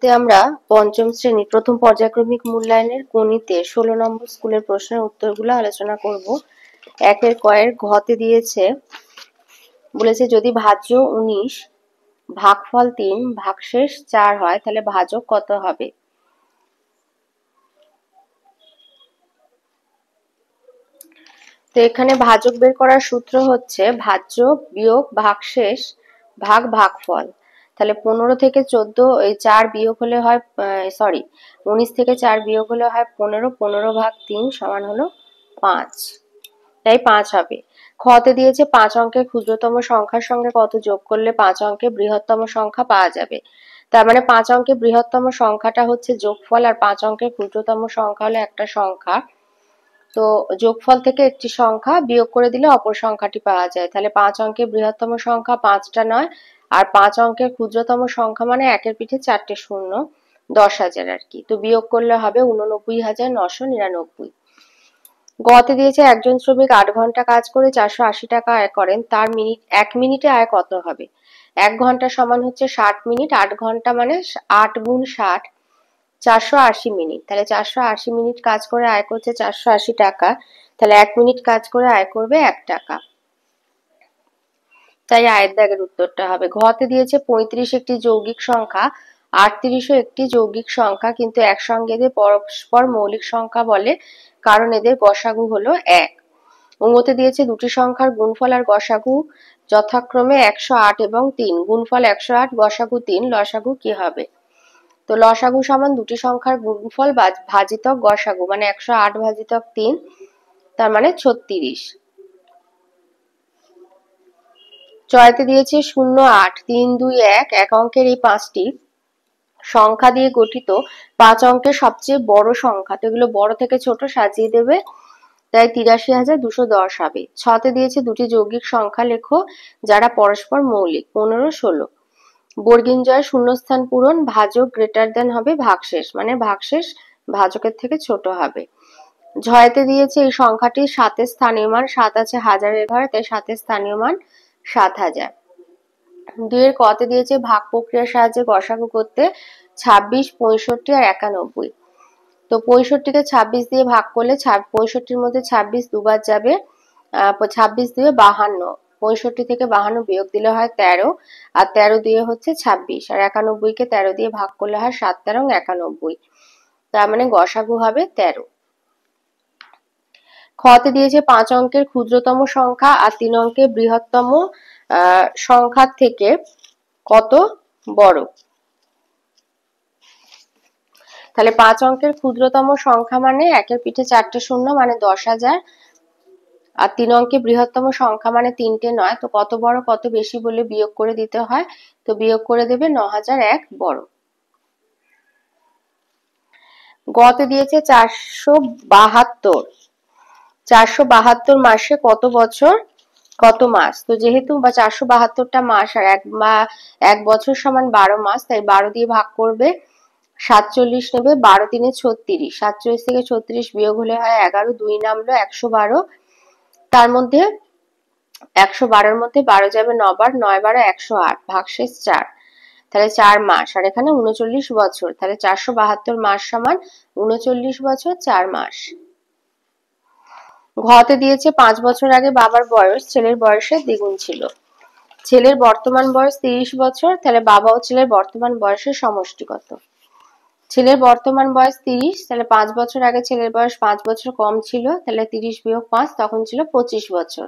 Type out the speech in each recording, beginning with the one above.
ভিডিওতে আমরা পঞ্চম শ্রেণী প্রথম পর্যায়ক্রমিক মূল্যায়নের গণিতে 16 নম্বর স্কুলের প্রশ্নের উত্তরগুলো আলোচনা করব। একের কয়ের ঘতে দিয়েছে, বলেছে যদি ভাজ্য 19 ভাগফল 3 ভাগশেষ 4 হয় তাহলে ভাজক কত হবে। তো এখানে ভাজক বের করার সূত্র হচ্ছে ভাজ্য বিয়োগ ভাগশেষ ভাগ ভাগফল। তাহলে 15 থেকে 14 এই 4 বিয়োগ হলে হয় 19 থেকে 4 বিয়োগ হলে হয় 15, 15 ভাগ 3 সমান হলো 5, তাই 5 হবে। খতে দিয়েছে 5 অঙ্কের ক্ষুদ্রতম সংখ্যার সঙ্গে কত যোগ করলে 5 অঙ্কের বৃহত্তম সংখ্যা পাওয়া যাবে। তার মানে 5 অঙ্কের বৃহত্তম সংখ্যাটা হচ্ছে যোগফল, আর 5 অঙ্কের ক্ষুদ্রতম সংখ্যা হলো একটা সংখ্যা। তো যোগফল থেকে একটি সংখ্যা বিয়োগ করে দিলে অপর সংখ্যাটি পাওয়া যায়। তাহলে 5 অঙ্কের বৃহত্তম সংখ্যা 5টা নয়, আর 5 অঙ্কের ক্ষুদ্রতম সংখ্যা মানে একের পিঠে 4টে শূন্য, 10,000 আর কি। তো বিয়োগ করলে হবে 89,999। গতে দিয়েছে একজন শ্রমিক 8 ঘন্টা কাজ করে 480 টাকা আয় করেন, তার এক মিনিটে আয় কত হবে। 1 ঘন্টা সমান হচ্ছে 60 মিনিট, 8 ঘন্টা মানে 8 গুণ 60, 480 মিনিট। তাহলে 480 মিনিট কাজ করে আয় করছে 480 টাকা, তাহলে 1 মিনিট কাজ করে আয় করবে 1 টাকা, তাই আয়ের দাগের উত্তরটা হবে। ঘতে দিয়েছে 35 একটি যৌগিক সংখ্যা, 38ও একটি যৌগিক সংখ্যা, কিন্তু একসঙ্গে এদের পরস্পর মৌলিক সংখ্যা বলে কারণ এদের গসাগু হলো 1। অঙ্গতে দিয়েছে দুটি সংখ্যার গুণফল আর গসাগু যথাক্রমে 108 এবং 3, গুণফল 108 গসাগু 3, লসাগু কি হবে। তো লসাগু সমান দুটি সংখ্যার গুণফল ভাজিতক গসাগু, মানে 108 ভাজিতক 3, তার মানে 36। চয়তে দিয়েছে 0, 8, 3, 2, 1 এক অঙ্কের এই 5টি সংখ্যা দিয়ে গঠিত 5 অঙ্কের সবচেয়ে বড় সংখ্যা। তো এগুলো বড় থেকে ছোট সাজিয়ে দেবে, তাই 83,210 হবে। ছতে দিয়েছে দুটি যৌগিক সংখ্যা লেখো যারা পরস্পর মৌলিক, 15, 16। বর্গীঞ্জয় শূন্যস্থান পূরণ, ভাজক গ্রেটার দেন হবে ভাগশেষ, মানে ভাগশেষ ভাজকের থেকে ছোট হবে। ঝয়তে দিয়েছে এই সংখ্যাটির 7-এর স্থানীয় মান 7 আছে হাজারের ঘরে, তাই 7-এর স্থানীয় মান 7,000। 2 এর কতে দিয়েছে ভাগ প্রক্রিয়ার সাহায্যে গসাগু করতে 26, 65 আর 91। তো 65কে 26 দিয়ে ভাগ করলে 65-র মধ্যে 26 দুবার যাবে, 26 দিয়ে 52, 65 থেকে 52 বিয়োগ দিলে হয় 13, আর 13 দিয়ে হচ্ছে 26, আর 91কে 13 দিয়ে ভাগ করলে হয় 7, 13, 91, তার মানে গসাগু হবে 13। খতে দিয়েছে 5 অঙ্কের ক্ষুদ্রতম সংখ্যা আর 3 অঙ্কের বৃহত্তম সংখ্যার থেকে কত বড়। তাহলে 5 অঙ্কের ক্ষুদ্রতম সংখ্যা মানে একের পিঠে 4টে শূন্য, মানে 10,000, আর 3 অঙ্কের বৃহত্তম সংখ্যা মানে 3টে নয়। তো কত বড় কত বেশি বলে বিয়োগ করে দিতে হয়, তো বিয়োগ করে দেবে 9,001 বড়। গতে দিয়েছে 472, 472 মাসে কত বছর কত মাস। তো যেহেতু 472টা মাস আর এক বছর সমান 12 মাস, তাই 12 দিয়ে ভাগ করবে, 47 নেবে, 12 3 36, 47 থেকে 36 বিয়োগ হলে হয় 11, 2 নামলো 112, তার মধ্যে 112-এর মধ্যে 12 যাবে 9 বার, 9 12 108, ভাগশেষ 4, তাহলে 4 মাস, আর এখানে 39 বছর, তাহলে 472 মাস সমান 39 বছর 4 মাস। ঘতে দিয়েছে 5 বছর আগে বাবার বয়স ছেলের বয়সের দ্বিগুণ ছিল, ছেলের বর্তমান বয়স 30 বছর, তাহলে বাবা ও ছেলের বর্তমান বয়সের সমষ্টি কত। ছেলের বর্তমান বয়স 30, তাহলে 5 বছর আগে ছেলের বয়স 5 বছর কম ছিল, তাহলে 30 বিয়োগ 5 তখন ছিল 25 বছর,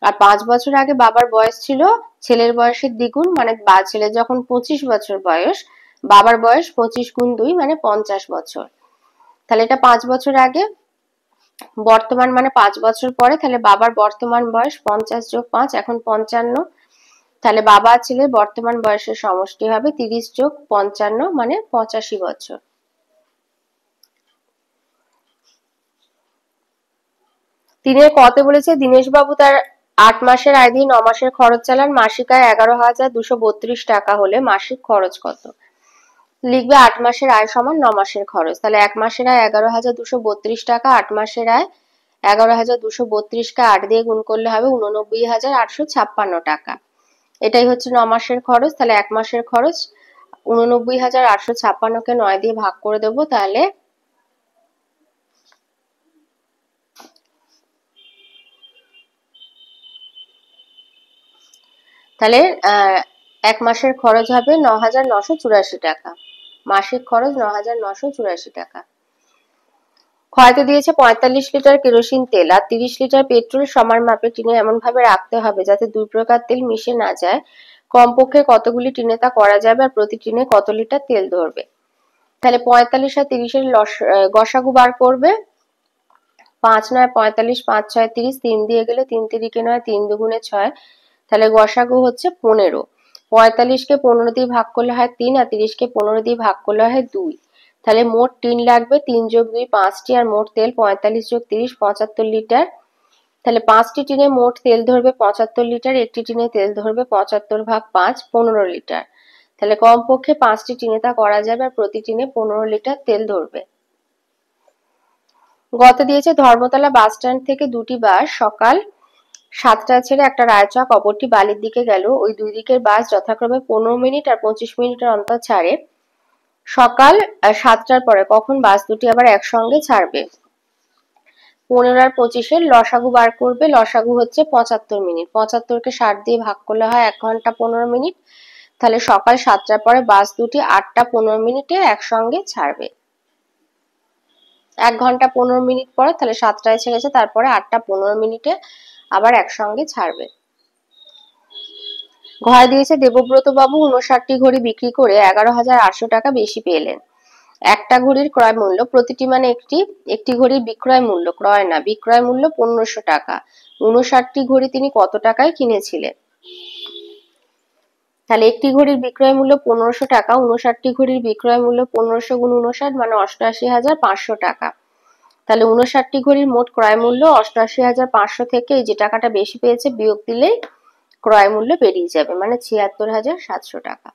আর 5 বছর আগে বাবার বয়স ছিল ছেলের বয়সের দ্বিগুণ, মানে ছেলের যখন 25 বছর বয়স, বাবার বয়স 25 গুণ 2 মানে 50 বছর। তাহলে এটা 5 বছর আগে, বর্তমান মানে 5 বছর পরে, তাহলে বাবার বর্তমান বয়স 50 যোগ 5 এখন 55, তাহলে বাবা আর ছেলের বর্তমান বয়সের সমষ্টি হবে 30 যোগ 55 মানে 85 বছর। তিনের কতে বলেছে দীনেশবাবু তার 8 মাসের আয় দিয়ে 9 মাসের খরচ চালান, মাসিক আয় 11,232 টাকা হলে মাসিক খরচ কত। লিখবে 8 মাসের আয় সমান 9 মাসের খরচ, তাহলে 1 মাসের আয় 11,232 টাকা, 8 মাসের আয় 11,232কে 8 দিয়ে গুণ করলে হবে 89,856 টাকা, এটাই হচ্ছে 9 মাসের খরচ। তাহলে 1 মাসের খরচ 89,856কে 9 দিয়ে ভাগ করে দেবো, তাহলে তাহলে এক মাসের খরচ হবে 9,984 টাকা। মাসিক খরচ 9,984 টাকা। ক্ষয়তে দিয়েছে 45 লিটার কেরোসিন তেল আর 30 লিটার পেট্রোল সমান মাপে টিনে এমন ভাবে রাখতে হবে যাতে দুই প্রকার তেল মিশে না যায়। কমপক্ষে কতগুলি টিনে তা করা যাবে আর প্রতি টিনে কত লিটার তেল ধরবে? তাহলে 45 আর 30-এর গসাগু বার করবে। 5 9 45, 5 6 30, 3 দিয়ে গেলে 3 তিরিকে 9, 3 দুগুণে 6, তাহলে গসাগু হচ্ছে 15। 45কে 15 দিয়ে ভাগ করলে হয় 3 আর 30কে 15 দিয়ে ভাগ করলে হয় 2। তাহলে মোট টিন লাগবে 3 যোগ 2 5টি আর মোট তেল 45 যোগ 30 75 লিটার। তাহলে 5টি টিনে মোট তেল ধরবে 75 লিটার, একটি টিনে তেল ধরবে 75 ভাগ 5 15 লিটার। তাহলে কমপক্ষে 5টি টিনে তা করা যাবে আর প্রতি টিনে 15 লিটার তেল ধরবে। গত দিয়েছে ধর্মতলা বাস স্ট্যান্ড থেকে দুটি বাস সকাল 7টায় ছেড়ে একটা রায়চক অপরটি বালির দিকে গেল। ওই দুই দিকের বাস যথাক্রমে 15 মিনিট আর 25 মিনিটের অন্তর ছাড়ে। সকাল 7টার পরে কখন বাস দুটি আবার একসঙ্গে ছাড়বে? 15 আর 25-এর লসাগু বার করবে। লসাগু হচ্ছে 75 মিনিট। 75কে 60 দিয়ে ভাগ করলে হয় 1 ঘন্টা 15 মিনিট। তাহলে সকাল 7টার পরে বাস দুটি 8টা 15 মিনিটে একসঙ্গে ছাড়বে। 1 ঘন্টা 15 মিনিট পরে, তাহলে 7টায় ছেড়েছে, তারপরে 8টা 15 মিনিটে আবার একসঙ্গে ছাড়বে। ঘরে দিয়েছে দেবব্রত বাবু 59টি ঘড়ি বিক্রি করে 11,800 টাকা বেশি পেলেন। একটা ঘড়ির ক্রয় মূল্য প্রতিটি মানে একটি ঘড়ির বিক্রয় মূল্য, ক্রয় না, বিক্রয় মূল্য 1500 টাকা। 59টি ঘড়ি তিনি কত টাকায় কিনেছিলেন? তাহলে একটি ঘড়ির বিক্রয় মূল্য 1500 টাকা, 59টি ঘড়ির বিক্রয় মূল্য 1500 গুণ 59 মানে 88,500 টাকা। তাহলে 59টি ঘড়ির মোট ক্রয় মূল্য 88,500 থেকে এই যে টাকাটা বেশি পেয়েছে বিয়োগ দিলেই ক্রয় মূল্য বেরিয়ে যাবে, মানে 76,700 টাকা।